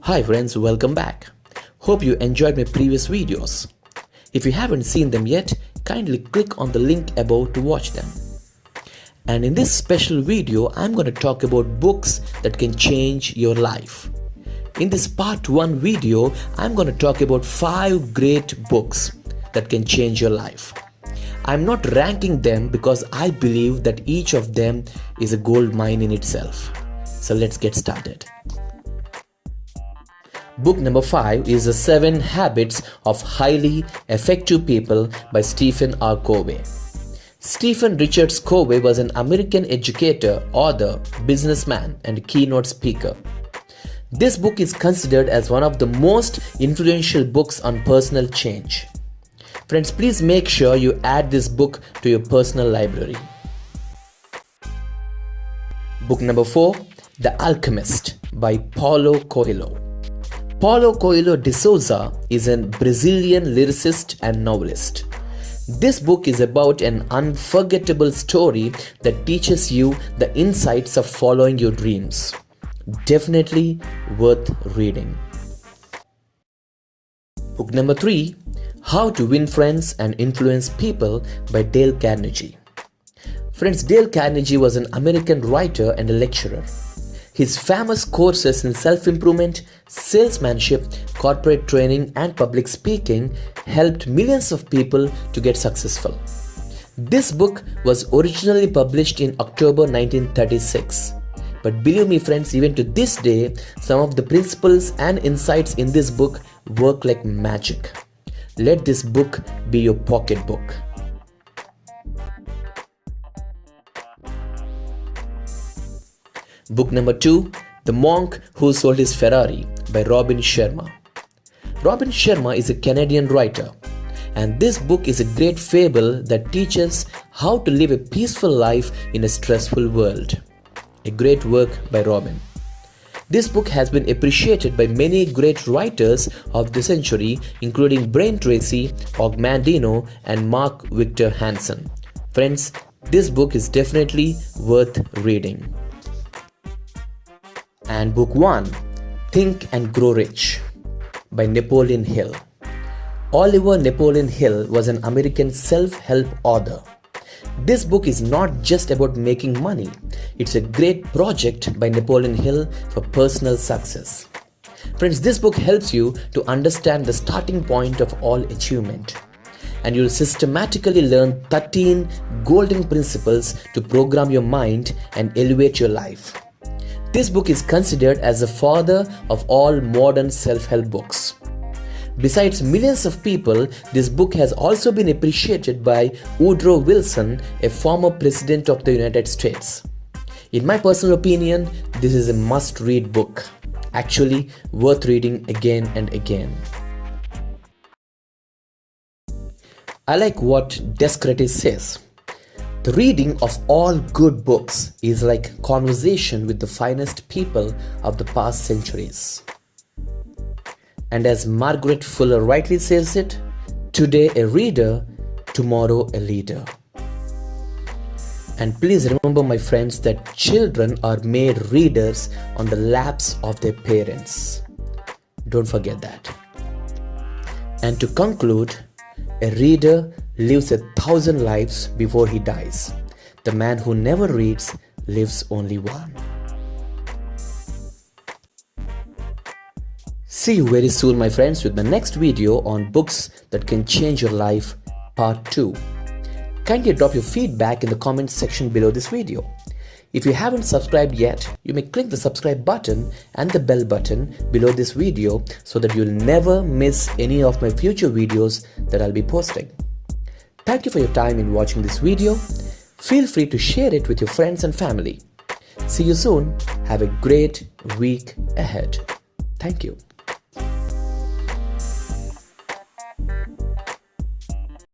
Hi friends, welcome back. Hope you enjoyed my previous videos. If you haven't seen them yet, kindly click on the link above to watch them. And in this special video, I'm going to talk about books that can change your life. In this part 1 video, I'm going to talk about 5 great books that can change your life. I'm not ranking them because I believe that each of them is a gold mine in itself. So let's get started. Book number 5 is The 7 Habits of Highly Effective People by Stephen R. Covey. Stephen Richards Covey was an American educator, author, businessman, and keynote speaker. This book is considered as one of the most influential books on personal change. Friends, please make sure you add this book to your personal library. Book number 4, The Alchemist by Paulo Coelho. Paulo Coelho de Souza is a Brazilian lyricist and novelist. This book is about an unforgettable story that teaches you the insights of following your dreams. Definitely worth reading. Book number 3, How to Win Friends and Influence People by Dale Carnegie. Friends, Dale Carnegie was an American writer and a lecturer. His famous courses in self-improvement, salesmanship, corporate training, and public speaking helped millions of people to get successful. This book was originally published in October 1936. But believe me friends, even to this day, some of the principles and insights in this book work like magic. Let this book be your pocketbook. Book number 2, The Monk Who Sold His Ferrari by Robin Sharma. Robin Sharma is a Canadian writer, and this book is a great fable that teaches how to live a peaceful life in a stressful world. A great work by Robin. This book has been appreciated by many great writers of the century, including Brian Tracy, Og Mandino, and Mark Victor Hansen. Friends, this book is definitely worth reading. And Book 1, Think and Grow Rich by Napoleon Hill. Oliver Napoleon Hill was an American self-help author. This book is not just about making money. It's a great project by Napoleon Hill for personal success. Friends, this book helps you to understand the starting point of all achievement. And you'll systematically learn 13 golden principles to program your mind and elevate your life. This book is considered as the father of all modern self-help books. Besides millions of people, this book has also been appreciated by Woodrow Wilson, a former president of the United States. In my personal opinion, this is a must-read book. Actually, worth reading again and again. I like what Descartes says. The reading of all good books is like conversation with the finest people of the past centuries. And as Margaret Fuller rightly says it, today a reader, tomorrow a leader. And please remember, my friends, that children are made readers on the laps of their parents. Don't forget that. And to conclude, a reader lives 1,000 lives before he dies. The man who never reads lives only one. See you very soon, my friends, with my next video on books that can change your life, part 2. Kindly drop your feedback in the comments section below this video. If you haven't subscribed yet, you may click the subscribe button and the bell button below this video so that you'll never miss any of my future videos that I'll be posting. Thank you for your time in watching this video. Feel free to share it with your friends and family. See you soon. Have a great week ahead. Thank you.